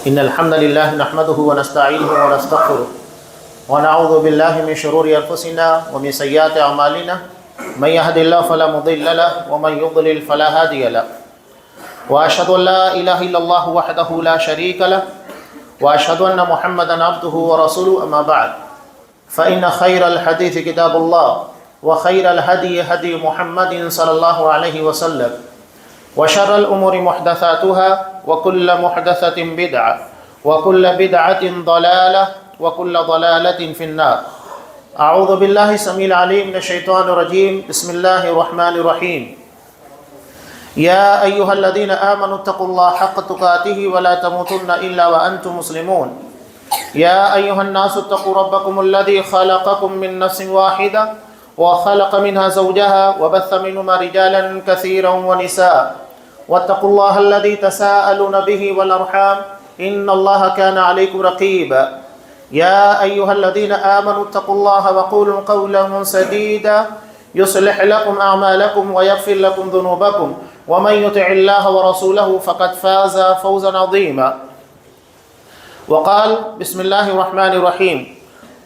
إن الحمد لله نحمده ونستعينه ونستغفره ونعوذ بالله من شرور أنفسنا ومن سيئات أعمالنا من يهد الله فلا مضل له ومن يضلل فلا هادي له وأشهد أن لا إله إلا الله وحده لا شريك له وأشهد أن محمدا عبده ورسوله أما بعد فإن خير الحديث كتاب الله وخير الهدي هدي محمد صلى الله عليه وسلم وشر الأمور محدثاتها وكل محدثة بدعة وكل بدعة ضلالة وكل ضلالة في النار. أعوذ بالله السميع العليم من الشيطان الرجيم. بسم الله الرحمن الرحيم. يا أيها الذين آمنوا اتقوا الله حق تقاته ولا تموتن إلا وأنتم مسلمون. يا أيها الناس اتقوا ربكم الذي خلقكم من نفس واحدة وخلق منها زوجها وبث منهما رجالا كثيرا ونساء واتقوا الله الذي تساءلون به والأرحام إن الله كان عليكم رقيبا. يا أيها الذين آمنوا اتقوا الله وقولوا قولا سديدا يصلح لكم أعمالكم ويغفر لكم ذنوبكم ومن يطع الله ورسوله فقد فاز فوزا عظيما. وقال بسم الله الرحمن الرحيم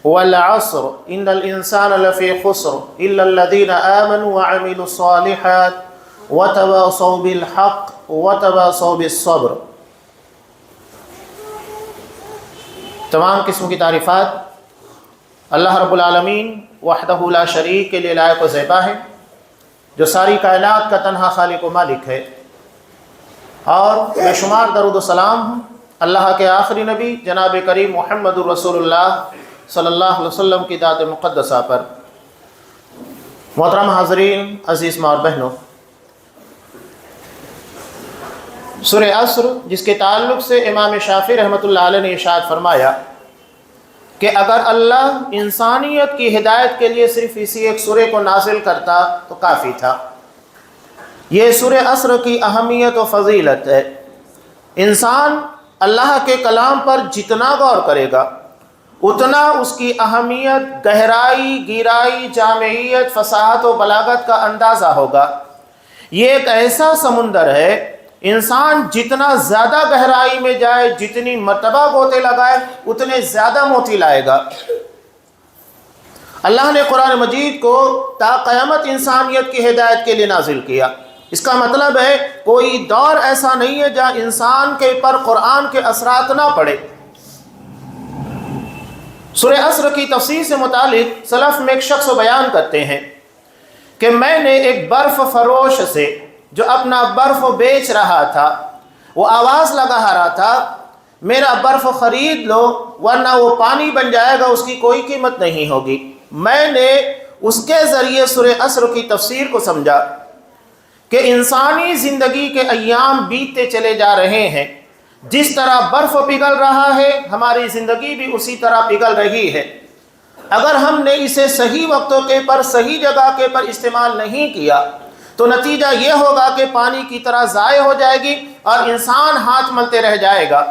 والعصر إن الإنسان لفي خسر إلا الذين آمنوا وعملوا الصالحات وتواصوا بالحق وتواصوا بالصبر. تمام قسم کی تعریفات اللہ رب العالمین وحدہ لا شریک کے لیے لائق و زیبا ہے، جو ساری کائنات کا تنہا خالق و مالک ہے، اور بے شمار درود و سلام اللہ کے آخری نبی جناب کریم محمد رسول اللہ صلی اللہ علیہ وسلم کی ذات مقدسہ پر. محترم حاضرین، عزیز ماں اور بہنوں، سورہ عصر جس کے تعلق سے امام شافعی رحمۃ اللہ علیہ نے ارشاد فرمایا کہ اگر اللہ انسانیت کی ہدایت کے لیے صرف اسی ایک سورہ کو نازل کرتا تو کافی تھا. یہ سورہ عصر کی اہمیت و فضیلت ہے. انسان اللہ کے کلام پر جتنا غور کرے گا اتنا اس کی اہمیت، گہرائی، گہرائی، جامعیت، فصاحت و بلاغت کا اندازہ ہوگا. یہ ایک ایسا سمندر ہے، انسان جتنا زیادہ گہرائی میں جائے، جتنی مرتبہ گوتے لگائے، اتنے زیادہ موتی لائے گا. اللہ نے قرآن مجید کو تا قیامت انسانیت کی ہدایت کے لیے نازل کیا. اس کا مطلب ہے کوئی دور ایسا نہیں ہے جہاں انسان کے پر قرآن کے اثرات نہ پڑے. سورہ عصر کی تفسیر سے متعلق سلف میں ایک شخص بیان کرتے ہیں کہ میں نے ایک برف فروش سے جو اپنا برف بیچ رہا تھا، وہ آواز لگا رہا تھا میرا برف خرید لو ورنہ وہ پانی بن جائے گا، اس کی کوئی قیمت نہیں ہوگی. میں نے اس کے ذریعے سورہ عصر کی تفسیر کو سمجھا کہ انسانی زندگی کے ایام بیتتے چلے جا رہے ہیں. جس طرح برف پگھل رہا ہے ہماری زندگی بھی اسی طرح پگھل رہی ہے. اگر ہم نے اسے صحیح وقتوں کے پر، صحیح جگہ کے پر استعمال نہیں کیا تو نتیجہ یہ ہوگا کہ پانی کی طرح ضائع ہو جائے گی اور انسان ہاتھ ملتے رہ جائے گا.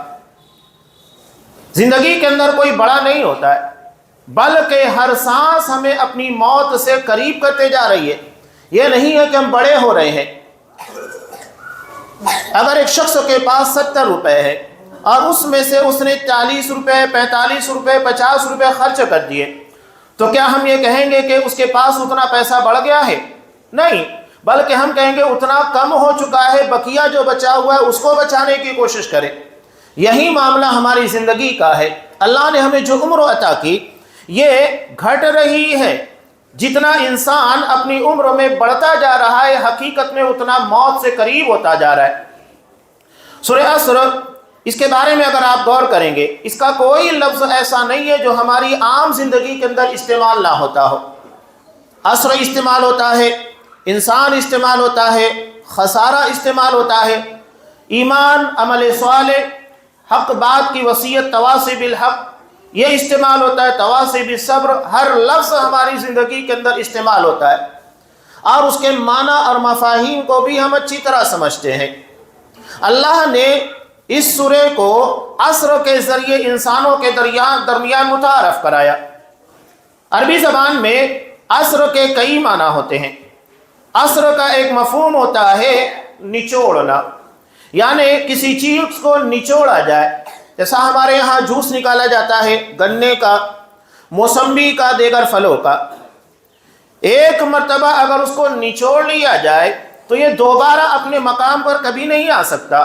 زندگی کے اندر کوئی بڑا نہیں ہوتا ہے، بلکہ ہر سانس ہمیں اپنی موت سے قریب کرتے جا رہی ہے. یہ نہیں ہے کہ ہم بڑے ہو رہے ہیں. اگر ایک شخص کے پاس 70 روپے ہے اور اس میں سے اس نے 40 روپے، 45 روپے، 50 روپے خرچ کر دیے تو کیا ہم یہ کہیں گے کہ اس کے پاس اتنا پیسہ بڑھ گیا ہے؟ نہیں، بلکہ ہم کہیں گے اتنا کم ہو چکا ہے، بقیہ جو بچا ہوا ہے اس کو بچانے کی کوشش کریں. یہی معاملہ ہماری زندگی کا ہے. اللہ نے ہمیں جو عمر عطا کی یہ گھٹ رہی ہے. جتنا انسان اپنی عمر میں بڑھتا جا رہا ہے حقیقت میں اتنا موت سے قریب ہوتا جا رہا ہے. سورہ عصر، اس کے بارے میں اگر آپ غور کریں گے اس کا کوئی لفظ ایسا نہیں ہے جو ہماری عام زندگی کے اندر استعمال نہ ہوتا ہو. عصر استعمال ہوتا ہے، انسان استعمال ہوتا ہے، خسارہ استعمال ہوتا ہے، ایمان، عمل صالح، حق بات کی وصیت، تواصی بالحق یہ استعمال ہوتا ہے، تواصی بالصبر. ہر لفظ ہماری زندگی کے اندر استعمال ہوتا ہے اور اس کے معنی اور مفاہیم کو بھی ہم اچھی طرح سمجھتے ہیں. اللہ نے اس سورہ کو عصر کے ذریعے انسانوں کے درمیان متعارف کرایا. عربی زبان میں عصر کے کئی معنی ہوتے ہیں. عصر کا ایک مفہوم ہوتا ہے نچوڑنا، یعنی کسی چیز کو نچوڑا جائے. جیسا ہمارے یہاں جوس نکالا جاتا ہے گنے کا، موسمبی کا، دیگر پھلوں کا، ایک مرتبہ اگر اس کو نچوڑ لیا جائے تو یہ دوبارہ اپنے مقام پر کبھی نہیں آ سکتا۔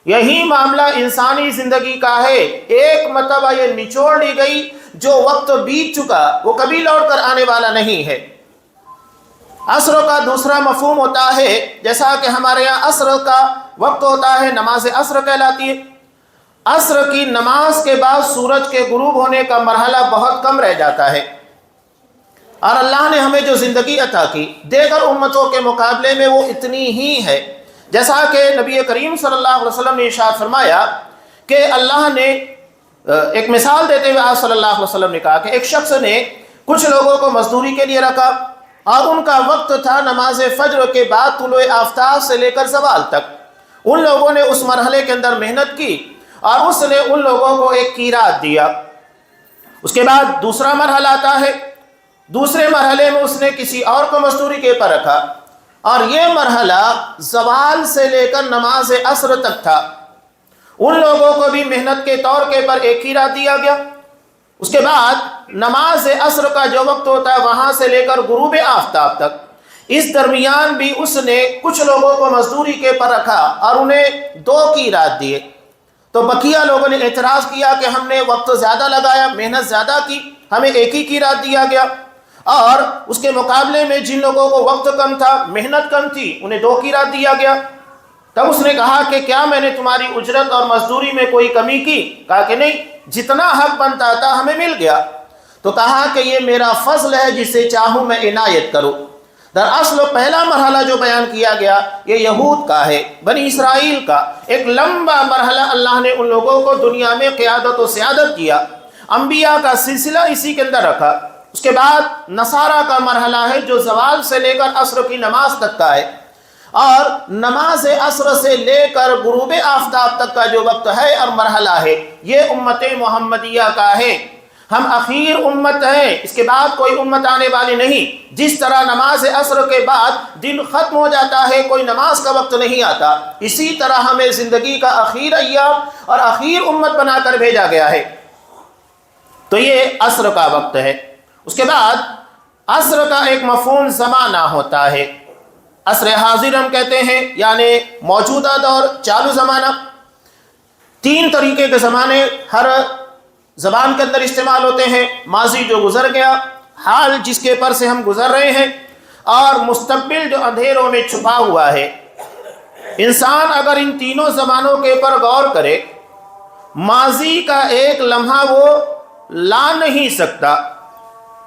یہی معاملہ انسانی زندگی کا ہے، ایک مرتبہ یہ نچوڑ لی گئی، جو وقت بیت چکا وہ کبھی لوٹ کر آنے والا نہیں ہے۔ عصر کا دوسرا مفہوم ہوتا ہے، جیسا کہ ہمارے یہاں عصر کا وقت ہوتا ہے، نماز عصر کہلاتی ہے۔ عصر کی نماز کے بعد سورج کے غروب ہونے کا مرحلہ بہت کم رہ جاتا ہے، اور اللہ نے ہمیں جو زندگی عطا کی دیگر امتوں کے مقابلے میں وہ اتنی ہی ہے، جیسا کہ نبی کریم صلی اللہ علیہ وسلم نے ارشاد فرمایا کہ اللہ نے ایک مثال دیتے ہوئے آپ صلی اللہ علیہ وسلم نے کہا کہ ایک شخص نے کچھ لوگوں کو مزدوری کے لیے رکھا، اور ان کا وقت تھا نماز فجر کے بعد طلوع آفتاب سے لے کر زوال تک۔ ان لوگوں نے اس مرحلے کے اندر محنت کی اور اس نے ان لوگوں کو ایک قیراط دیا۔ اس کے بعد دوسرا مرحلہ آتا ہے، دوسرے مرحلے میں اس نے کسی اور کو مزدوری کے پر رکھا، اور یہ مرحلہ زوال سے لے کر نماز عصر تک تھا۔ ان لوگوں کو بھی محنت کے طور کے پر ایک قیراط دیا گیا۔ اس کے بعد نماز عصر کا جو وقت ہوتا ہے وہاں سے لے کر غروب آفتاب تک، اس درمیان بھی اس نے کچھ لوگوں کو مزدوری کے پر رکھا اور انہیں 2 قیراط دیے۔ تو بقیہ لوگوں نے اعتراض کیا کہ ہم نے وقت زیادہ لگایا، محنت زیادہ کی، ہمیں ایک ہی قیراط دیا گیا، اور اس کے مقابلے میں جن لوگوں کو وقت کم تھا، محنت کم تھی، انہیں 2 قیراط دیا گیا۔ تب اس نے کہا کہ کیا میں نے تمہاری اجرت اور مزدوری میں کوئی کمی کی؟ کہا کہ نہیں، جتنا حق بنتا تھا ہمیں مل گیا۔ تو کہا کہ یہ میرا فضل ہے، جسے چاہوں میں عنایت کروں۔ دراصل پہلا مرحلہ جو بیان کیا گیا یہ یہود کا ہے، بنی اسرائیل کا ایک لمبا مرحلہ اللہ نے ان لوگوں کو دنیا میں قیادت و سیادت کیا، انبیاء کا سلسلہ اسی کے اندر رکھا۔ اس کے بعد نصارہ کا مرحلہ ہے جو زوال سے لے کر عصر کی نماز تک کا ہے، اور نماز عصر سے لے کر غروب آفتاب تک کا جو وقت ہے اور مرحلہ ہے یہ امت محمدیہ کا ہے۔ ہم اخیر امت ہیں، اس کے بعد کوئی امت آنے والی نہیں۔ جس طرح نماز عصر کے بعد دن ختم ہو جاتا ہے، کوئی نماز کا وقت نہیں آتا، اسی طرح ہمیں زندگی کا اخیر ایام اور اخیر امت بنا کر بھیجا گیا ہے۔ تو یہ عصر کا وقت ہے۔ اس کے بعد عصر کا ایک مفہوم زمانہ ہوتا ہے، عصر حاضر ہم کہتے ہیں، یعنی موجودہ دور، چالو زمانہ۔ 3 طریقے کے زمانے ہر زبان کے اندر استعمال ہوتے ہیں، ماضی جو گزر گیا، حال جس کے پر سے ہم گزر رہے ہیں، اور مستقبل جو اندھیروں میں چھپا ہوا ہے۔ انسان اگر ان تینوں زبانوں کے پر غور کرے، ماضی کا ایک لمحہ وہ لا نہیں سکتا۔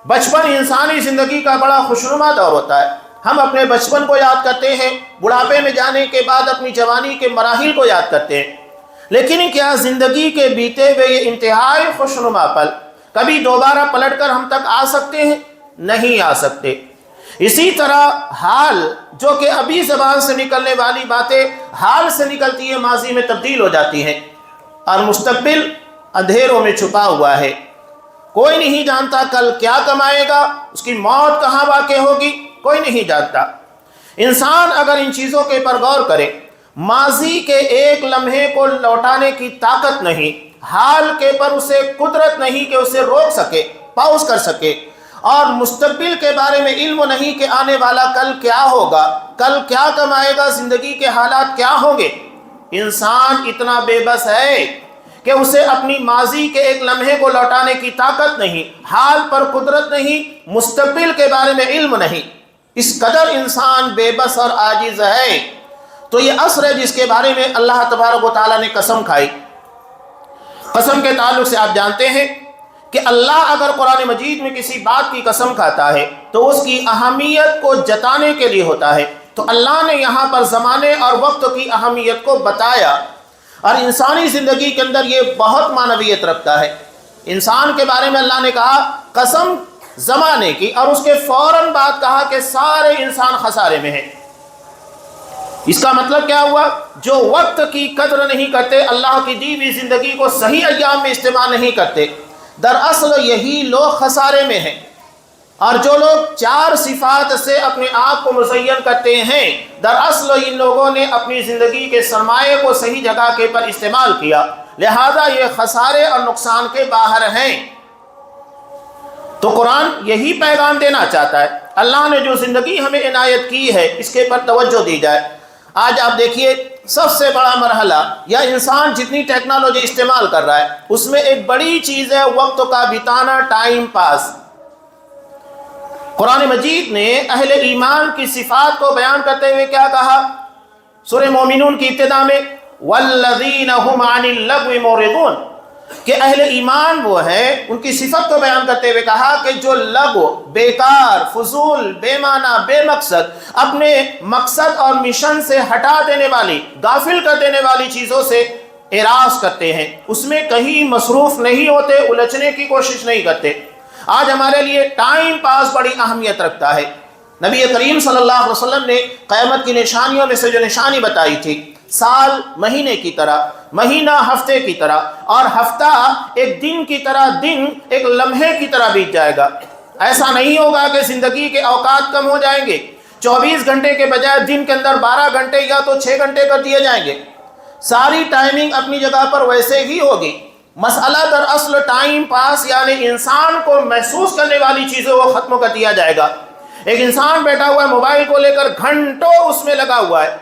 بچپن انسانی زندگی کا بڑا خوشنما دور ہوتا ہے، ہم اپنے بچپن کو یاد کرتے ہیں، بڑھاپے میں جانے کے بعد اپنی جوانی کے مراحل کو یاد کرتے ہیں، لیکن کیا زندگی کے بیتے ہوئے یہ انتہائی خوشنما پل کبھی دوبارہ پلٹ کر ہم تک آ سکتے ہیں؟ نہیں آ سکتے۔ اسی طرح حال جو کہ ابھی زبان سے نکلنے والی باتیں حال سے نکلتی ہے، ماضی میں تبدیل ہو جاتی ہیں، اور مستقبل اندھیروں میں چھپا ہوا ہے۔ کوئی نہیں جانتا کل کیا کمائے گا، اس کی موت کہاں واقع ہوگی، کوئی نہیں جانتا۔ انسان اگر ان چیزوں کے پر غور کرے، ماضی کے ایک لمحے کو لوٹانے کی طاقت نہیں، حال کے پر اسے قدرت نہیں کہ اسے روک سکے، پاؤز کر سکے، اور مستقبل کے بارے میں علم نہیں کہ آنے والا کل کیا ہوگا، کل کیا کمائے گا، زندگی کے حالات کیا ہوں گے۔ انسان اتنا بے بس ہے کہ اسے اپنی ماضی کے ایک لمحے کو لوٹانے کی طاقت نہیں، حال پر قدرت نہیں، مستقبل کے بارے میں علم نہیں۔ اس قدر انسان بے بس اور عاجز ہے۔ تو یہ عصر ہے جس کے بارے میں اللہ تبارک و تعالیٰ نے قسم کھائی۔ قسم کے تعلق سے آپ جانتے ہیں کہ اللہ اگر قرآن مجید میں کسی بات کی قسم کھاتا ہے تو اس کی اہمیت کو جتانے کے لیے ہوتا ہے۔ تو اللہ نے یہاں پر زمانے اور وقت کی اہمیت کو بتایا، اور انسانی زندگی کے اندر یہ بہت معنویت رکھتا ہے۔ انسان کے بارے میں اللہ نے کہا قسم زمانے کی، اور اس کے فوراً بعد کہا کہ سارے انسان خسارے میں ہیں۔ اس کا مطلب کیا ہوا؟ جو وقت کی قدر نہیں کرتے، اللہ کی دی ہوئی زندگی کو صحیح ایام میں استعمال نہیں کرتے، دراصل یہی لوگ خسارے میں ہیں۔ اور جو لوگ 4 صفات سے اپنے آپ کو مزین کرتے ہیں، دراصل ان لوگوں نے اپنی زندگی کے سرمایے کو صحیح جگہ کے پر استعمال کیا، لہذا یہ خسارے اور نقصان کے باہر ہیں۔ تو قرآن یہی پیغام دینا چاہتا ہے۔ اللہ نے جو زندگی ہمیں عنایت کی ہے اس کے پر توجہ دی جائے۔ آج آپ دیکھیے سب سے بڑا مرحلہ یا انسان جتنی ٹیکنالوجی استعمال کر رہا ہے اس میں ایک بڑی چیز ہے وقت کا بتانا، ٹائم پاس۔ قرآن مجید نے اہل ایمان کی صفات کو بیان کرتے ہوئے کیا کہا؟ سورہ مومنون کی ابتدا میں والذین هم عن اللغو معرضون، کہ اہل ایمان وہ ہیں، ان کی صفت کو بیان کرتے ہوئے کہا کہ جو لغو، بیکار، فضول، بے معنی، بے مقصد، اپنے مقصد اور مشن سے ہٹا دینے والی، غافل کر دینے والی چیزوں سے اعراض کرتے ہیں، اس میں کہیں مصروف نہیں ہوتے، الجھنے کی کوشش نہیں کرتے۔ آج ہمارے لیے ٹائم پاس بڑی اہمیت رکھتا ہے۔ نبی کریم صلی اللہ علیہ وسلم نے قیامت کی نشانیوں میں سے جو نشانی بتائی تھی، سال مہینے کی طرح، مہینہ ہفتے کی طرح، اور ہفتہ ایک دن کی طرح، دن ایک لمحے کی طرح بیت جائے گا۔ ایسا نہیں ہوگا کہ زندگی کے اوقات کم ہو جائیں گے، 24 گھنٹے کے بجائے دن کے اندر 12 گھنٹے یا تو 6 گھنٹے کر دیے جائیں گے۔ ساری ٹائمنگ اپنی جگہ پر ویسے ہی ہوگی۔ مسئلہ در اصل ٹائم پاس یعنی انسان کو محسوس کرنے والی چیزیں وہ ختم کر دیا جائے گا۔ ایک انسان بیٹھا ہوا ہے موبائل کو لے کر گھنٹوں اس میں لگا ہوا ہے،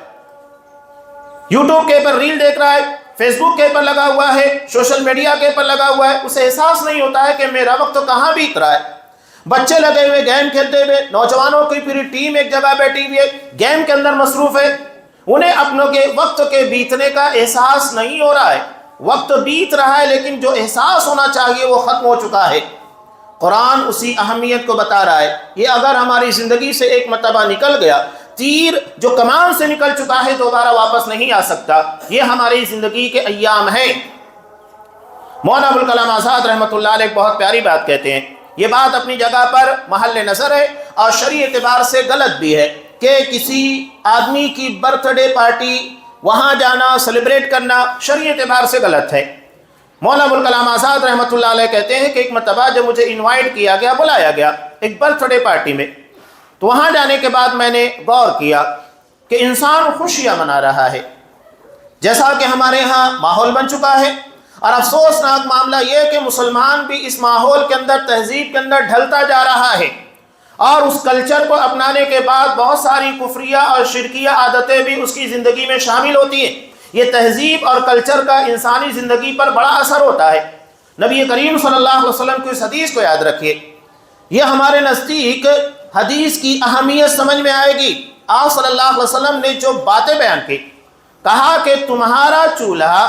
یوٹیوب کے پر ریل دیکھ رہا ہے، فیس بک کے پر لگا ہوا ہے، سوشل میڈیا کے پر لگا ہوا ہے، اسے احساس نہیں ہوتا ہے کہ میرا وقت کہاں بیت رہا ہے۔ بچے لگے ہوئے گیم کھیلتے ہوئے، نوجوانوں کی پوری ٹیم ایک جگہ بیٹھی ہوئی ہے، گیم کے اندر مصروف ہے، انہیں اپنوں کے وقت کے بیتنے کا احساس نہیں ہو رہا ہے۔ وقت بیت رہا ہے لیکن جو احساس ہونا چاہیے وہ ختم ہو چکا ہے۔ قرآن اسی اہمیت کو بتا رہا ہے۔ یہ اگر ہماری زندگی سے ایک مرتبہ نکل گیا، تیر جو کمان سے نکل چکا ہے دوبارہ واپس نہیں آ سکتا۔ یہ ہماری زندگی کے ایام ہیں۔ مولانا ابوالکلام آزاد رحمۃ اللہ علیہ ایک بہت پیاری بات کہتے ہیں، یہ بات اپنی جگہ پر محل نظر ہے اور شرعی اعتبار سے غلط بھی ہے کہ کسی آدمی کی برتھ ڈے پارٹی وہاں جانا، سیلیبریٹ کرنا شرعی اعتبار سے غلط ہے۔ مولانا ابوالکلام آزاد رحمۃ اللہ علیہ کہتے ہیں کہ ایک مرتبہ جب مجھے انوائٹ کیا گیا، بلایا گیا ایک برتھ ڈے پارٹی میں، تو وہاں جانے کے بعد میں نے غور کیا کہ انسان خوشیاں منا رہا ہے جیسا کہ ہمارے ہاں ماحول بن چکا ہے، اور افسوسناک معاملہ یہ کہ مسلمان بھی اس ماحول کے اندر، تہذیب کے اندر ڈھلتا جا رہا ہے، اور اس کلچر کو اپنانے کے بعد بہت ساری کفریہ اور شرکیہ عادتیں بھی اس کی زندگی میں شامل ہوتی ہیں۔ یہ تہذیب اور کلچر کا انسانی زندگی پر بڑا اثر ہوتا ہے۔ نبی کریم صلی اللہ علیہ وسلم کی اس حدیث کو یاد رکھیے، یہ ہمارے نزدیک حدیث کی اہمیت سمجھ میں آئے گی۔ آپ صلی اللہ علیہ وسلم نے جو باتیں بیان کی، کہا کہ تمہارا چولہا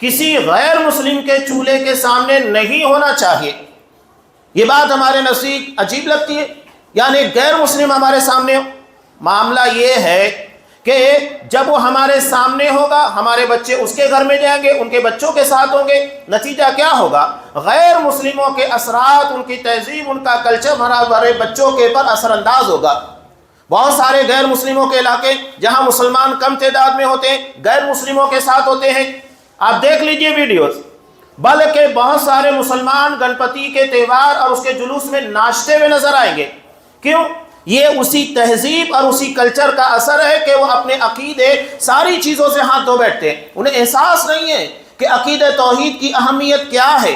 کسی غیر مسلم کے چولہے کے سامنے نہیں ہونا چاہیے۔ یہ بات ہمارے نزدیک عجیب لگتی ہے، یعنی غیر مسلم ہمارے سامنے ہو۔ معاملہ یہ ہے کہ جب وہ ہمارے سامنے ہوگا، ہمارے بچے اس کے گھر میں جائیں گے، ان کے بچوں کے ساتھ ہوں گے، نتیجہ کیا ہوگا؟ غیر مسلموں کے اثرات، ان کی تہذیب، ان کا کلچر ہمارے بچوں کے پر اثر انداز ہوگا۔ بہت سارے غیر مسلموں کے علاقے جہاں مسلمان کم تعداد میں ہوتے ہیں، غیر مسلموں کے ساتھ ہوتے ہیں، آپ دیکھ لیجئے ویڈیوز، بلکہ بہت سارے مسلمان گنپتی کے تہوار اور اس کے جلوس میں ناچتے ہوئے نظر آئیں گے۔ کیوں؟ یہ اسی تہذیب اور اسی کلچر کا اثر ہے کہ وہ اپنے عقیدے ساری چیزوں سے ہاتھ دھو بیٹھتے ہیں، انہیں احساس نہیں ہے کہ عقیدہ توحید کی اہمیت کیا ہے۔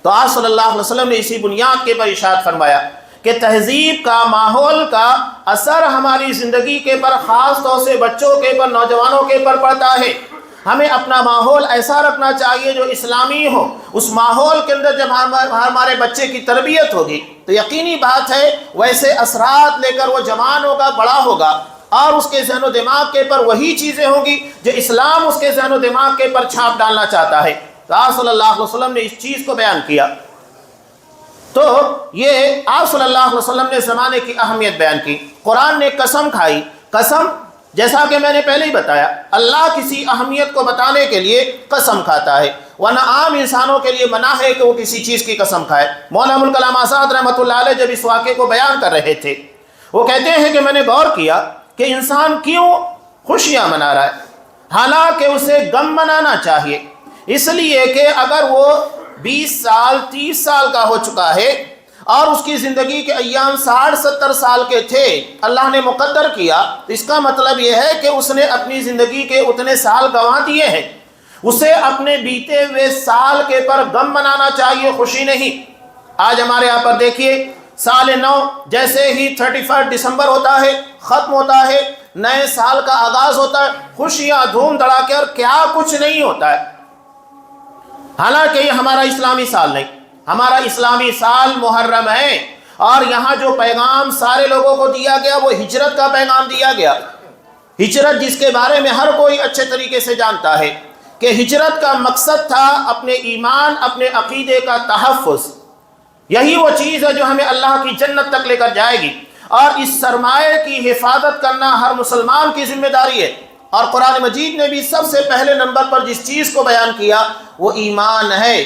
تو آپ صلی اللہ علیہ وسلم نے اسی بنیاد کے پر ارشاد فرمایا کہ تہذیب کا، ماحول کا اثر ہماری زندگی کے پر، خاص طور سے بچوں کے پر، نوجوانوں کے پر پڑتا ہے۔ ہمیں اپنا ماحول ایسا رکھنا چاہیے جو اسلامی ہو۔ اس ماحول کے اندر جب ہمارے بچے کی تربیت ہوگی تو یقینی بات ہے ویسے اثرات لے کر وہ جوان ہوگا، بڑا ہوگا، اور اس کے ذہن و دماغ کے پر وہی چیزیں ہوں گی جو اسلام اس کے ذہن و دماغ کے پر چھاپ ڈالنا چاہتا ہے۔ تو آپ صلی اللہ علیہ وسلم نے اس چیز کو بیان کیا۔ تو یہ آپ صلی اللہ علیہ وسلم نے زمانے کی اہمیت بیان کی۔ قرآن نے قسم کھائی، قسم جیسا کہ میں نے پہلے ہی بتایا، اللہ کسی اہمیت کو بتانے کے لیے قسم کھاتا ہے، ورنہ عام انسانوں کے لیے منع ہے کہ وہ کسی چیز کی قسم کھائے۔ مولانا ابوالکلام آزاد رحمۃ اللہ علیہ جب اس واقعے کو بیان کر رہے تھے، وہ کہتے ہیں کہ میں نے غور کیا کہ انسان کیوں خوشیاں منا رہا ہے، حالانکہ اسے غم منانا چاہیے، اس لیے کہ اگر وہ 20 سال 30 سال کا ہو چکا ہے اور اس کی زندگی کے ایام 60-70 سال کے تھے، اللہ نے مقدر کیا، تو اس کا مطلب یہ ہے کہ اس نے اپنی زندگی کے اتنے سال گنوا دیے ہیں۔ اسے اپنے بیتے ہوئے سال کے پر غم منانا چاہیے، خوشی نہیں۔ آج ہمارے یہاں پر دیکھیے سال نو جیسے ہی 31 دسمبر ہوتا ہے، ختم ہوتا ہے، نئے سال کا آغاز ہوتا ہے، خوشیاں دھوم دھڑاکے اور کیا کچھ نہیں ہوتا ہے۔ حالانکہ یہ ہمارا اسلامی سال نہیں، ہمارا اسلامی سال محرم ہے، اور یہاں جو پیغام سارے لوگوں کو دیا گیا وہ ہجرت کا پیغام دیا گیا۔ ہجرت جس کے بارے میں ہر کوئی اچھے طریقے سے جانتا ہے کہ ہجرت کا مقصد تھا اپنے ایمان، اپنے عقیدے کا تحفظ۔ یہی وہ چیز ہے جو ہمیں اللہ کی جنت تک لے کر جائے گی، اور اس سرمایہ کی حفاظت کرنا ہر مسلمان کی ذمہ داری ہے۔ اور قرآن مجید نے بھی سب سے پہلے نمبر پر جس چیز کو بیان کیا وہ ایمان ہے۔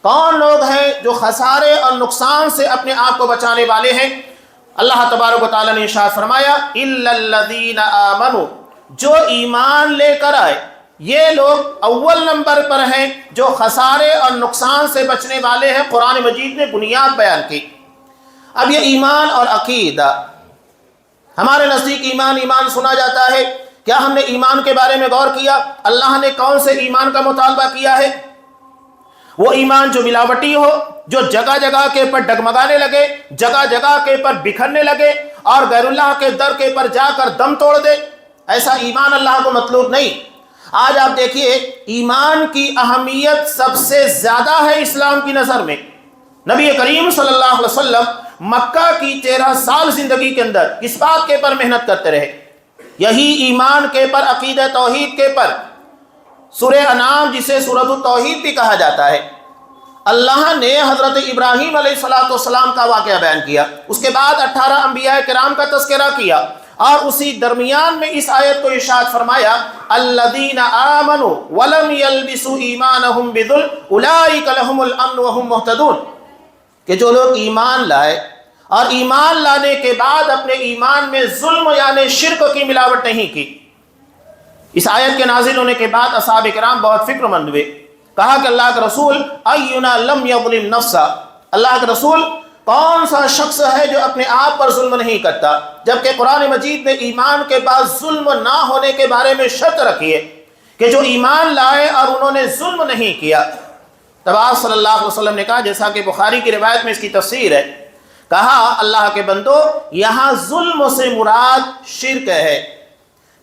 کون لوگ ہیں جو خسارے اور نقصان سے اپنے آپ کو بچانے والے ہیں؟ اللہ تبارک و تعالیٰ نے ارشاد فرمایا اِلَّا الَّذِينَ آمَنُوا، جو ایمان لے کر آئے، یہ لوگ اول نمبر پر ہیں جو خسارے اور نقصان سے بچنے والے ہیں۔ قرآن مجید نے بنیاد بیان کی۔ اب یہ ایمان اور عقیدہ، ہمارے نزدیک ایمان سنا جاتا ہے، کیا ہم نے ایمان کے بارے میں غور کیا؟ اللہ نے کون سے ایمان کا مطالبہ کیا ہے؟ وہ ایمان جو ملاوٹی ہو، جو جگہ جگہ کے پر ڈگمگانے لگے، جگہ جگہ کے پر بکھرنے لگے، اور غیر اللہ کے در کے پر جا کر دم توڑ دے، ایسا ایمان اللہ کو مطلوب نہیں۔ آج آپ دیکھیے ایمان کی اہمیت سب سے زیادہ ہے اسلام کی نظر میں۔ نبی کریم صلی اللہ علیہ وسلم مکہ کی 13 سال زندگی کے اندر اس بات کے پر محنت کرتے رہے، یہی ایمان کے پر، عقیدہ توحید کے پر۔ سورہ انعام جسے سورۃ التوحید بھی کہا جاتا ہے، اللہ نے حضرت ابراہیم علیہ السلام کا واقعہ بیان کیا، اس کے بعد 18 انبیاء کرام کا تذکرہ کیا، اور اسی درمیان میں اس آیت کو ارشاد فرمایا الذین آمنوا ولم یلبسوا ایمانہم بظلم اولئک لہم الامن وہم مہتدون، کہ جو لوگ ایمان لائے اور ایمان لانے کے بعد اپنے ایمان میں ظلم یعنی شرک کی ملاوٹ نہیں کی۔ اس آیت کے نازل ہونے کے بعد اصحاب کرام بہت فکر مند ہوئے، کہا کہ اللہ کے رسول اینا لم یظلم نفسا، اللہ کے رسول کون سا شخص ہے جو اپنے آپ پر ظلم نہیں کرتا؟ جبکہ قرآن مجید نے ایمان کے بعد ظلم نہ ہونے کے بارے میں شرط رکھی ہے کہ جو ایمان لائے اور انہوں نے ظلم نہیں کیا۔ تب آپ صلی اللہ علیہ وسلم نے کہا، جیسا کہ بخاری کی روایت میں اس کی تفسیر ہے، کہا اللہ کے بندو یہاں ظلم سے مراد شرک ہے۔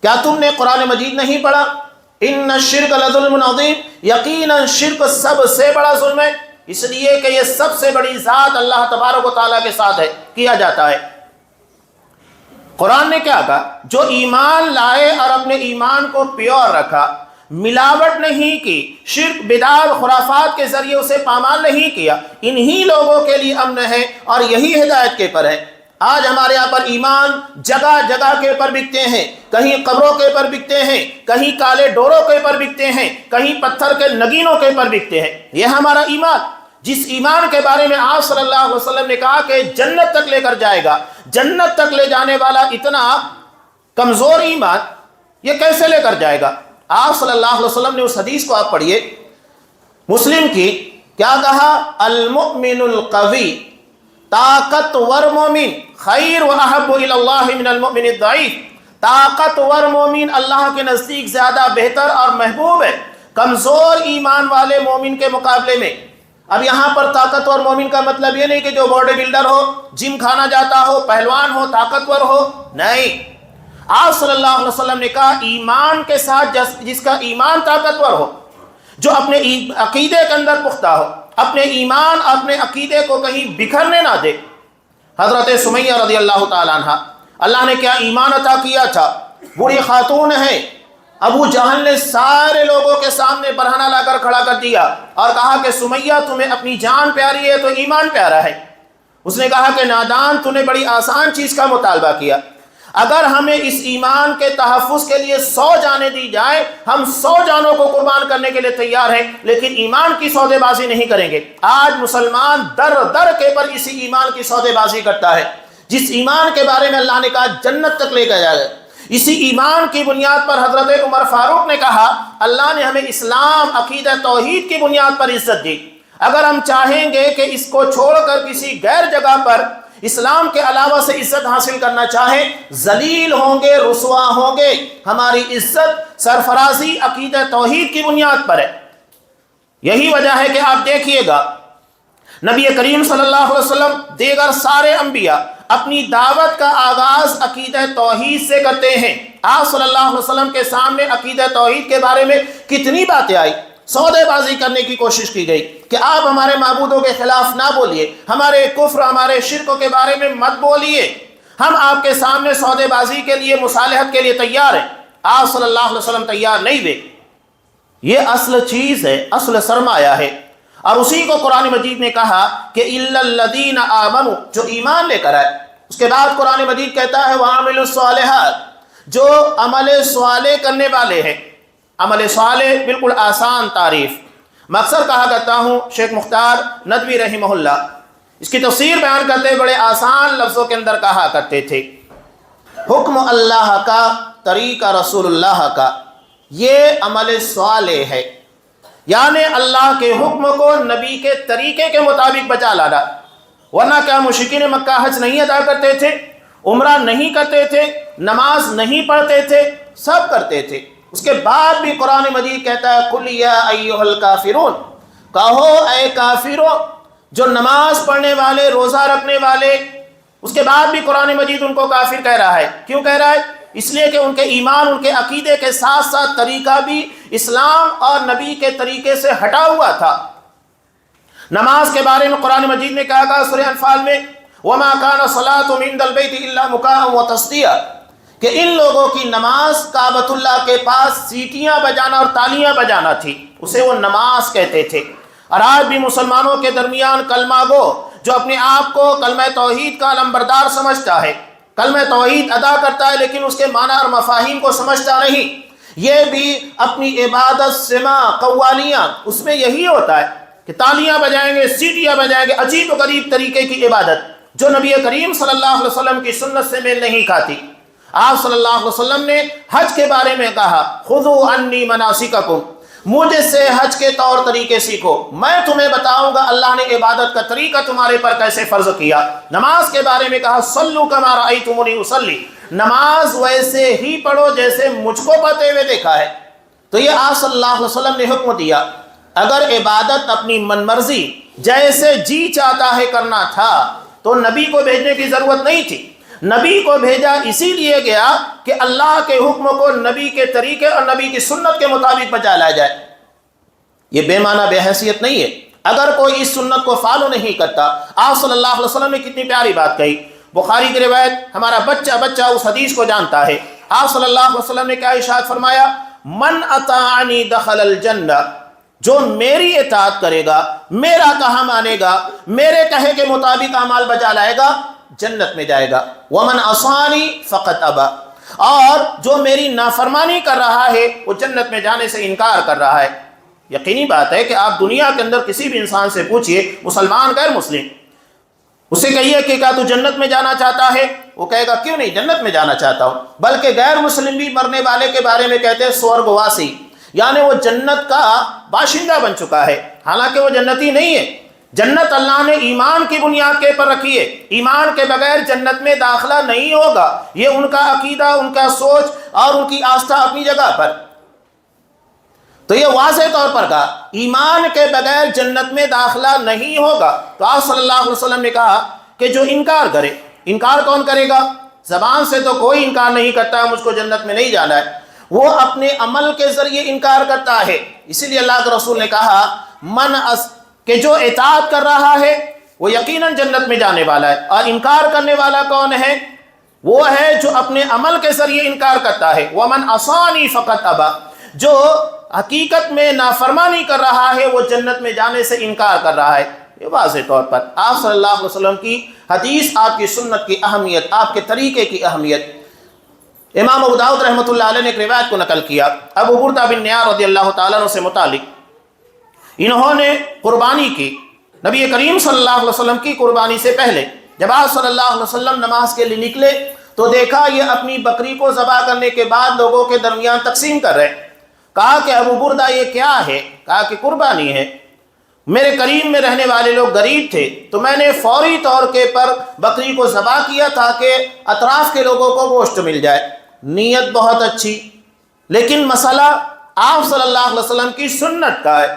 کیا تم نے قرآن مجید نہیں پڑھا؟ ان الشرک لظلم عظیم، یقیناً شرک سب سے بڑا ظلم ہے، اس لیے کہ یہ سب سے بڑی ذات اللہ تبارک و تعالیٰ کے ساتھ ہے، کیا جاتا ہے۔ قرآن نے کیا کہا؟ جو ایمان لائے اور اپنے ایمان کو پیور رکھا، ملاوٹ نہیں کی، شرک بدعت خرافات کے ذریعے اسے پامال نہیں کیا، انہی لوگوں کے لیے امن ہے اور یہی ہدایت کے پر ہے۔ آج ہمارے یہاں پر ایمان جگہ جگہ کے پر بکتے ہیں، کہیں قبروں کے پر بکتے ہیں، کہیں کالے ڈوروں کے پر بکتے ہیں، کہیں پتھر کے نگینوں کے پر بکتے ہیں۔ یہ ہمارا ایمان، جس ایمان کے بارے میں آپ صلی اللہ علیہ وسلم نے کہا کہ جنت تک لے کر جائے گا، جنت تک لے جانے والا اتنا کمزور ایمان یہ کیسے لے کر جائے گا؟ آپ صلی اللہ علیہ وسلم نے اس حدیث کو آپ پڑھیے مسلم کی، کیا کہا؟ المؤمن القوی، طاقتور مومن خیر و احب الی اللہ من المؤمن الضعیف، طاقتور مومن اللہ کے نزدیک زیادہ بہتر اور محبوب ہے کمزور ایمان والے مومن کے مقابلے میں۔ اب یہاں پر طاقتور مومن کا مطلب یہ نہیں کہ جو باڈی بلڈر ہو، جم کھانا جاتا ہو، پہلوان ہو، طاقتور ہو، نہیں۔ آپ صلی اللہ علیہ وسلم نے کہا ایمان کے ساتھ جس کا ایمان طاقتور ہو، جو اپنے عقیدے کے اندر پختہ ہو، اپنے ایمان اپنے عقیدے کو کہیں بکھرنے نہ دے۔ حضرت سمیہ رضی اللہ تعالیٰ عنہ، اللہ نے کیا ایمان عطا کیا تھا، بوڑھی خاتون ہے، ابو جہل نے سارے لوگوں کے سامنے برہنہ لا کر کھڑا کر دیا اور کہا کہ سمیہ تمہیں اپنی جان پیاری ہے تو ایمان پیارا ہے۔ اس نے کہا کہ نادان تو نے بڑی آسان چیز کا مطالبہ کیا، اگر ہمیں اس ایمان کے تحفظ کے لیے 100 جانیں دی جائیں ہم 100 جانوں کو قربان کرنے کے لیے تیار ہیں، لیکن ایمان کی سودے بازی نہیں کریں گے۔ آج مسلمان در در کے پر اسی ایمان کی سودے بازی کرتا ہے، جس ایمان کے بارے میں اللہ نے کہا جنت تک لے کے جائے۔ اسی ایمان کی بنیاد پر حضرت عمر فاروق نے کہا اللہ نے ہمیں اسلام عقیدہ توحید کی بنیاد پر عزت دی، اگر ہم چاہیں گے کہ اس کو چھوڑ کر کسی غیر جگہ پر اسلام کے علاوہ سے عزت حاصل کرنا چاہے ذلیل ہوں گے، رسوا ہوں گے۔ ہماری عزت سرفرازی عقیدہ توحید کی بنیاد پر ہے۔ یہی وجہ ہے کہ آپ دیکھیے گا نبی کریم صلی اللہ علیہ وسلم دیگر سارے انبیاء اپنی دعوت کا آغاز عقیدہ توحید سے کرتے ہیں۔ آپ صلی اللہ علیہ وسلم کے سامنے عقیدہ توحید کے بارے میں کتنی باتیں آئی، سودے بازی کرنے کی کوشش کی گئی کہ آپ ہمارے معبودوں کے خلاف نہ بولیے، ہمارے کفر، ہمارے شرک کے بارے میں مت بولیے، ہم آپ کے سامنے سودے بازی کے لیے، مصالحت کے لیے تیار ہیں۔ آپ صلی اللہ علیہ وسلم تیار نہیں ہوئے۔ یہ اصل چیز ہے، اصل سرمایہ ہے، اور اسی کو قرآن مجید نے کہا کہ اِلَّا الَّذِينَ آمَنُوا، جو ایمان لے کر آئے۔ اس کے بعد قرآن مجید کہتا ہے وَعَمِلُوا الصَّالِحَاتِ، جو عمل صالح کرنے والے ہیں۔ عمل صالح بالکل آسان تعریف، میں اکثر کہا کرتا ہوں، شیخ مختار ندوی رحمہ اللہ اس کی تفسیر بیان کرتے بڑے آسان لفظوں کے اندر کہا کرتے تھے، حکم اللہ کا، طریقہ رسول اللہ کا، یہ عمل صالح ہے، یعنی اللہ کے حکم کو نبی کے طریقے کے مطابق بچا لانا۔ ورنہ کیا مشرکین مکہ حج نہیں ادا کرتے تھے، عمرہ نہیں کرتے تھے، نماز نہیں پڑھتے تھے، سب کرتے تھے۔ اس کے بعد بھی قرآن مجید کہتا ہے قُلْ يَا أَيُّهَا الْكَافِرُونَ، کہو اے کافرو، جو نماز پڑھنے والے، روزہ رکھنے والے، اس کے بعد بھی قرآن مجید ان کو کافر کہہ رہا ہے۔ کیوں کہہ رہا ہے؟ اس لیے کہ ان کے ایمان، ان کے عقیدے کے ساتھ ساتھ طریقہ بھی اسلام اور نبی کے طریقے سے ہٹا ہوا تھا۔ نماز کے بارے میں قرآن مجید نے کہا سورہ انفال میں وَمَا كَانَ صَلَاتُهُمْ عِندَ الْبَيْتِ إِلَّا مُكَاءً وَتَصْدِيَةً، کہ ان لوگوں کی نماز کعبۃ اللہ کے پاس سیٹیاں بجانا اور تالیاں بجانا تھی، اسے وہ نماز کہتے تھے۔ اور آج بھی مسلمانوں کے درمیان کلمہ گو جو اپنے آپ کو کلمہ توحید کا علمبردار سمجھتا ہے، کلمہ توحید ادا کرتا ہے لیکن اس کے معنی اور مفاہیم کو سمجھتا نہیں، یہ بھی اپنی عبادت سما قوالیاں، اس میں یہی ہوتا ہے کہ تالیاں بجائیں گے، سیٹیاں بجائیں گے، عجیب و غریب طریقے کی عبادت جو نبی کریم صلی اللہ علیہ وسلم کی سنت سے میل نہیں کھاتی۔ آپ صلی اللہ علیہ وسلم نے حج کے بارے میں کہا خُذُوا عَنِّی مَنَاسِکَکُم، مجھ سے حج کے طور طریقے سیکھو، میں تمہیں بتاؤں گا اللہ نے عبادت کا طریقہ تمہارے پر کیسے فرض کیا۔ نماز کے بارے میں کہا صلوا کما رأیتمونی اصلی، نماز ویسے ہی پڑھو جیسے مجھ کو پڑھتے ہوئے دیکھا ہے۔ تو یہ آپ صلی اللہ علیہ وسلم نے حکم دیا۔ اگر عبادت اپنی من مرضی جیسے جی چاہتا ہے کرنا تھا تو نبی کو بھیجنے کی ضرورت نہیں تھی۔ نبی کو بھیجا اسی لیے گیا کہ اللہ کے حکم کو نبی کے طریقے اور نبی کی سنت کے مطابق بچا لایا جائے۔ یہ بے معنی بے حیثیت نہیں ہے۔ اگر کوئی اس سنت کو فالو نہیں کرتا، آپ صلی اللہ علیہ وسلم نے کتنی پیاری بات کہی، بخاری کی روایت، ہمارا بچہ بچہ اس حدیث کو جانتا ہے۔ آپ صلی اللہ علیہ وسلم نے کیا ارشاد فرمایا، من اطاعنی دخل الجنہ، جو میری اطاعت کرے گا، میرا کہا مانے گا، میرے کہے کے مطابق اعمال بجا لائے گا، جنت میں جائے گا۔ ومن عصانی فقط ابا، اور جو میری نافرمانی کر رہا ہے وہ جنت میں جانے سے انکار کر رہا ہے۔ یقینی بات ہے کہ آپ دنیا کے اندر کسی بھی انسان سے پوچھئے، مسلمان غیر مسلم، اس سے کہیے کہ کیا تو جنت میں جانا چاہتا ہے، وہ کہے گا کیوں نہیں، جنت میں جانا چاہتا ہوں۔ بلکہ غیر مسلم بھی مرنے والے کے بارے میں کہتے ہیں سورگ واسی، یعنی وہ جنت کا باشندہ بن چکا ہے، حالانکہ وہ جنتی نہیں ہے۔ جنت اللہ نے ایمان کی بنیاد کے پر رکھی ہے، ایمان کے بغیر جنت میں داخلہ نہیں ہوگا، یہ ان کا عقیدہ، ان کا سوچ اور ان کی آستھا اپنی جگہ پر۔ تو یہ واضح طور پر کہا ایمان کے بغیر جنت میں داخلہ نہیں ہوگا۔ تو آپ صلی اللہ علیہ وسلم نے کہا کہ جو انکار کرے، انکار کون کرے گا؟ زبان سے تو کوئی انکار نہیں کرتا ہے مجھ کو جنت میں نہیں جانا ہے، وہ اپنے عمل کے ذریعے انکار کرتا ہے۔ اسی لیے اللہ کے رسول نے کہا کہ جو اطاعت کر رہا ہے وہ یقیناً جنت میں جانے والا ہے، اور انکار کرنے والا کون ہے؟ وہ ہے جو اپنے عمل کے ذریعے انکار کرتا ہے۔ وَمَنْ عَصَانِي فَقَدْ أَبَى، جو حقیقت میں نافرمانی کر رہا ہے وہ جنت میں جانے سے انکار کر رہا ہے۔ یہ واضح طور پر آپ صلی اللہ علیہ وسلم کی حدیث، آپ کی سنت کی اہمیت، آپ کے طریقے کی اہمیت۔ امام ابو داؤد رحمۃ اللہ علیہ نے ایک روایت کو نقل کیا ابو بردہ بن نیار رضی اللہ تعالیٰ عنہ سے متعلق، انہوں نے قربانی کی نبی کریم صلی اللہ علیہ وسلم کی قربانی سے پہلے۔ جب آپ صلی اللہ علیہ وسلم نماز کے لیے نکلے تو دیکھا یہ اپنی بکری کو ذبح کرنے کے بعد لوگوں کے درمیان تقسیم کر رہے۔ کہا کہ ابو بردہ یہ کیا ہے؟ کہا کہ قربانی ہے۔ میرے قریب میں رہنے والے لوگ غریب تھے تو میں نے فوری طور کے پر بکری کو ذبح کیا تاکہ اطراف کے لوگوں کو گوشت مل جائے۔ نیت بہت اچھی، لیکن مسئلہ آپ صلی اللہ علیہ وسلم کی سنت کا ہے۔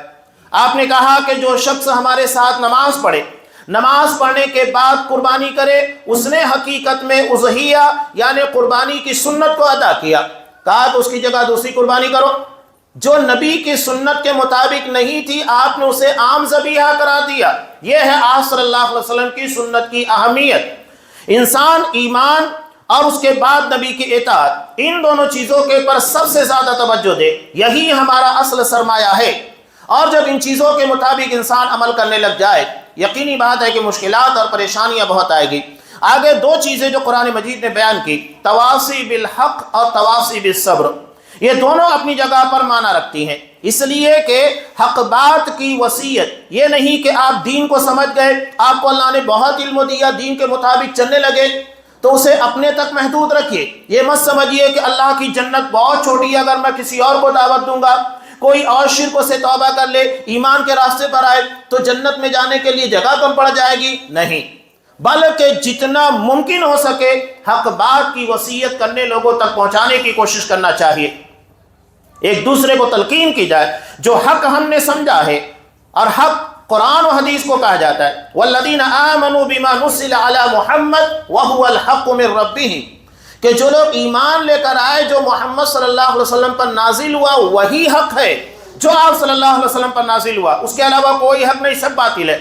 آپ نے کہا کہ جو شخص ہمارے ساتھ نماز پڑھے، نماز پڑھنے کے بعد قربانی کرے، اس نے حقیقت میں اضحیہ یعنی قربانی کی سنت کو ادا کیا۔ کہا تو اس کی جگہ دوسری قربانی کرو جو نبی کی سنت کے مطابق نہیں تھی، آپ نے اسے عام ذبیحہ کرا دیا۔ یہ ہے آپ صلی اللہ علیہ وسلم کی سنت کی اہمیت۔ انسان ایمان اور اس کے بعد نبی کی اطاعت، ان دونوں چیزوں کے پر سب سے زیادہ توجہ دے، یہی ہمارا اصل سرمایہ ہے۔ اور جب ان چیزوں کے مطابق انسان عمل کرنے لگ جائے، یقینی بات ہے کہ مشکلات اور پریشانیاں بہت آئے گی۔ آگے دو چیزیں جو قرآن مجید نے بیان کی، تواصی بالحق اور تواصی بالصبر، یہ دونوں اپنی جگہ پر معنی رکھتی ہیں، اس لیے کہ حق بات کی وصیت یہ نہیں کہ آپ دین کو سمجھ گئے، آپ کو اللہ نے بہت علم دیا، دین کے مطابق چلنے لگے تو اسے اپنے تک محدود رکھیے۔ یہ مت سمجھیے کہ اللہ کی جنت بہت چھوٹی ہے، اگر میں کسی اور کو دعوت دوں گا، کوئی اور شرک سے توبہ کر لے، ایمان کے راستے پر آئے تو جنت میں جانے کے لیے جگہ کم پڑ جائے گی، نہیں، بلکہ جتنا ممکن ہو سکے حق بات کی وصیت کرنے، لوگوں تک پہنچانے کی کوشش کرنا چاہیے۔ ایک دوسرے کو تلقین کی جائے جو حق ہم نے سمجھا ہے، اور حق قرآن و حدیث کو کہا جاتا ہے، والذین آمنوا بما نزل علی محمد وهو الحق من ربهم، کہ جو لوگ ایمان لے کر آئے جو محمد صلی اللہ علیہ وسلم پر نازل ہوا وہی حق ہے، جو آپ صلی اللہ علیہ وسلم پر نازل ہوا اس کے علاوہ کوئی حق نہیں، سب باطل ہے۔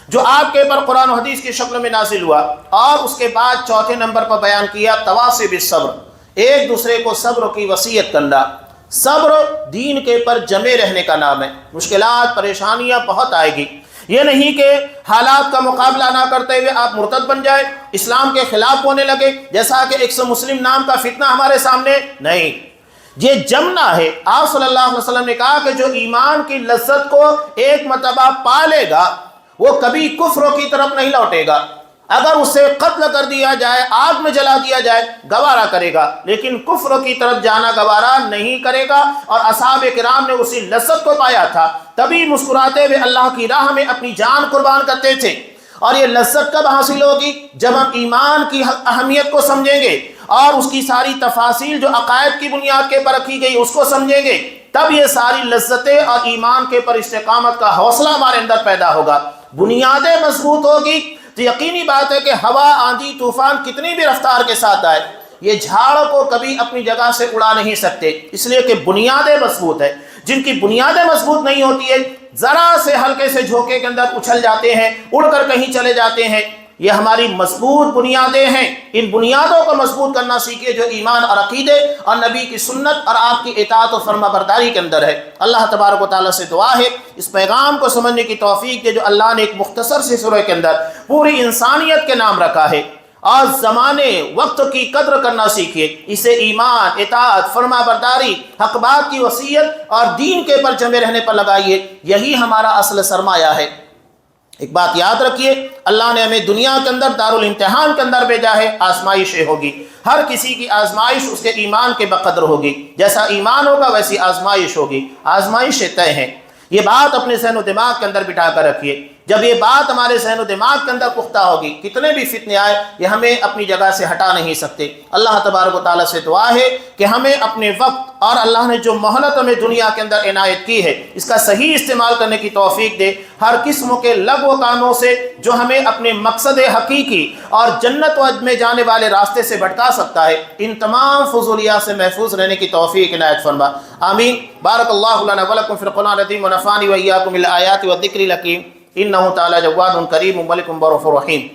جو آپ کے پر قرآن و حدیث کی شکل میں نازل ہوا، اور اس کے بعد چوتھے نمبر پر بیان کیا تواصی بالصبر، ایک دوسرے کو صبر کی وصیت کرنا۔ صبر دین کے پر جمے رہنے کا نام ہے۔ مشکلات پریشانیاں بہت آئے گی، یہ نہیں کہ حالات کا مقابلہ نہ کرتے ہوئے آپ مرتد بن جائے، اسلام کے خلاف ہونے لگے، جیسا کہ 100 مسلم نام کا فتنہ ہمارے سامنے، نہیں، یہ جمنا ہے۔ آپ صلی اللہ علیہ وسلم نے کہا کہ جو ایمان کی لذت کو ایک مرتبہ پا لے گا وہ کبھی کفر کی طرف نہیں لوٹے گا۔ اگر اسے قتل کر دیا جائے، آگ میں جلا دیا جائے، گوارا کرے گا، لیکن کفر کی طرف جانا گوارا نہیں کرے گا۔ اور اصحاب کرام نے اسی لذت کو پایا تھا، تبھی مسکراتے ہوئے اللہ کی راہ میں اپنی جان قربان کرتے تھے۔ اور یہ لذت کب حاصل ہوگی؟ جب ہم ایمان کی اہمیت کو سمجھیں گے اور اس کی ساری تفاصیل جو عقائد کی بنیاد کے پر رکھی گئی اس کو سمجھیں گے، تب یہ ساری لذتیں اور ایمان کے پر استقامت کا حوصلہ ہمارے اندر پیدا ہوگا۔ بنیادیں مضبوط ہوگی تو یقینی بات ہے کہ ہوا، آندھی، طوفان کتنی بھی رفتار کے ساتھ آئے، یہ جھاڑ کو کبھی اپنی جگہ سے اڑا نہیں سکتے، اس لیے کہ بنیادیں مضبوط ہیں۔ جن کی بنیادیں مضبوط نہیں ہوتی ہے، ذرا سے ہلکے سے جھونکے کے اندر اچھل جاتے ہیں، اڑ کر کہیں چلے جاتے ہیں۔ یہ ہماری مضبوط بنیادیں ہیں، ان بنیادوں کو مضبوط کرنا سیکھیے جو ایمان اور عقیدے اور نبی کی سنت اور آپ کی اطاعت و فرما برداری کے اندر ہے۔ اللہ تبارک و تعالیٰ سے دعا ہے اس پیغام کو سمجھنے کی توفیق دے جو اللہ نے ایک مختصر سی سورہ کے اندر پوری انسانیت کے نام رکھا ہے، اور زمانے وقت کی قدر کرنا سیکھیے، اسے ایمان، اطاعت، فرما برداری، حق بات کی وصیت اور دین کے پر جمے رہنے پر لگائیے، یہی ہمارا اصل سرمایہ ہے۔ ایک بات یاد رکھیے، اللہ نے ہمیں دنیا کے اندر دارالامتحان کے اندر بھیجا ہے، آزمائشیں ہوگی، ہر کسی کی آزمائش اس کے ایمان کے بقدر ہوگی، جیسا ایمان ہوگا ویسی آزمائش ہوگی، آزمائشیں طے ہیں۔ یہ بات اپنے ذہن و دماغ کے اندر بٹھا کر رکھیے، جب یہ بات ہمارے ذہن و دماغ کے اندر پختہ ہوگی، کتنے بھی فتنے آئے یہ ہمیں اپنی جگہ سے ہٹا نہیں سکتے۔ اللہ تبارک و تعالیٰ سے دعا ہے کہ ہمیں اپنے وقت اور اللہ نے جو مہلت ہمیں دنیا کے اندر عنایت کی ہے اس کا صحیح استعمال کرنے کی توفیق دے، ہر قسم کے لغو کاموں سے جو ہمیں اپنے مقصد حقیقی اور جنت میں جانے والے راستے سے بھٹکا سکتا ہے، ان تمام فضولیات سے محفوظ رہنے کی توفیق عنایت فرما، آمین۔ بارک اللہ لنا ولکم فی القرآن العظیم ونفعنی وإیاکم بالآیات والذکر الحکیم، انہ تعالی جواد کریم ملک برؤوف رحیم۔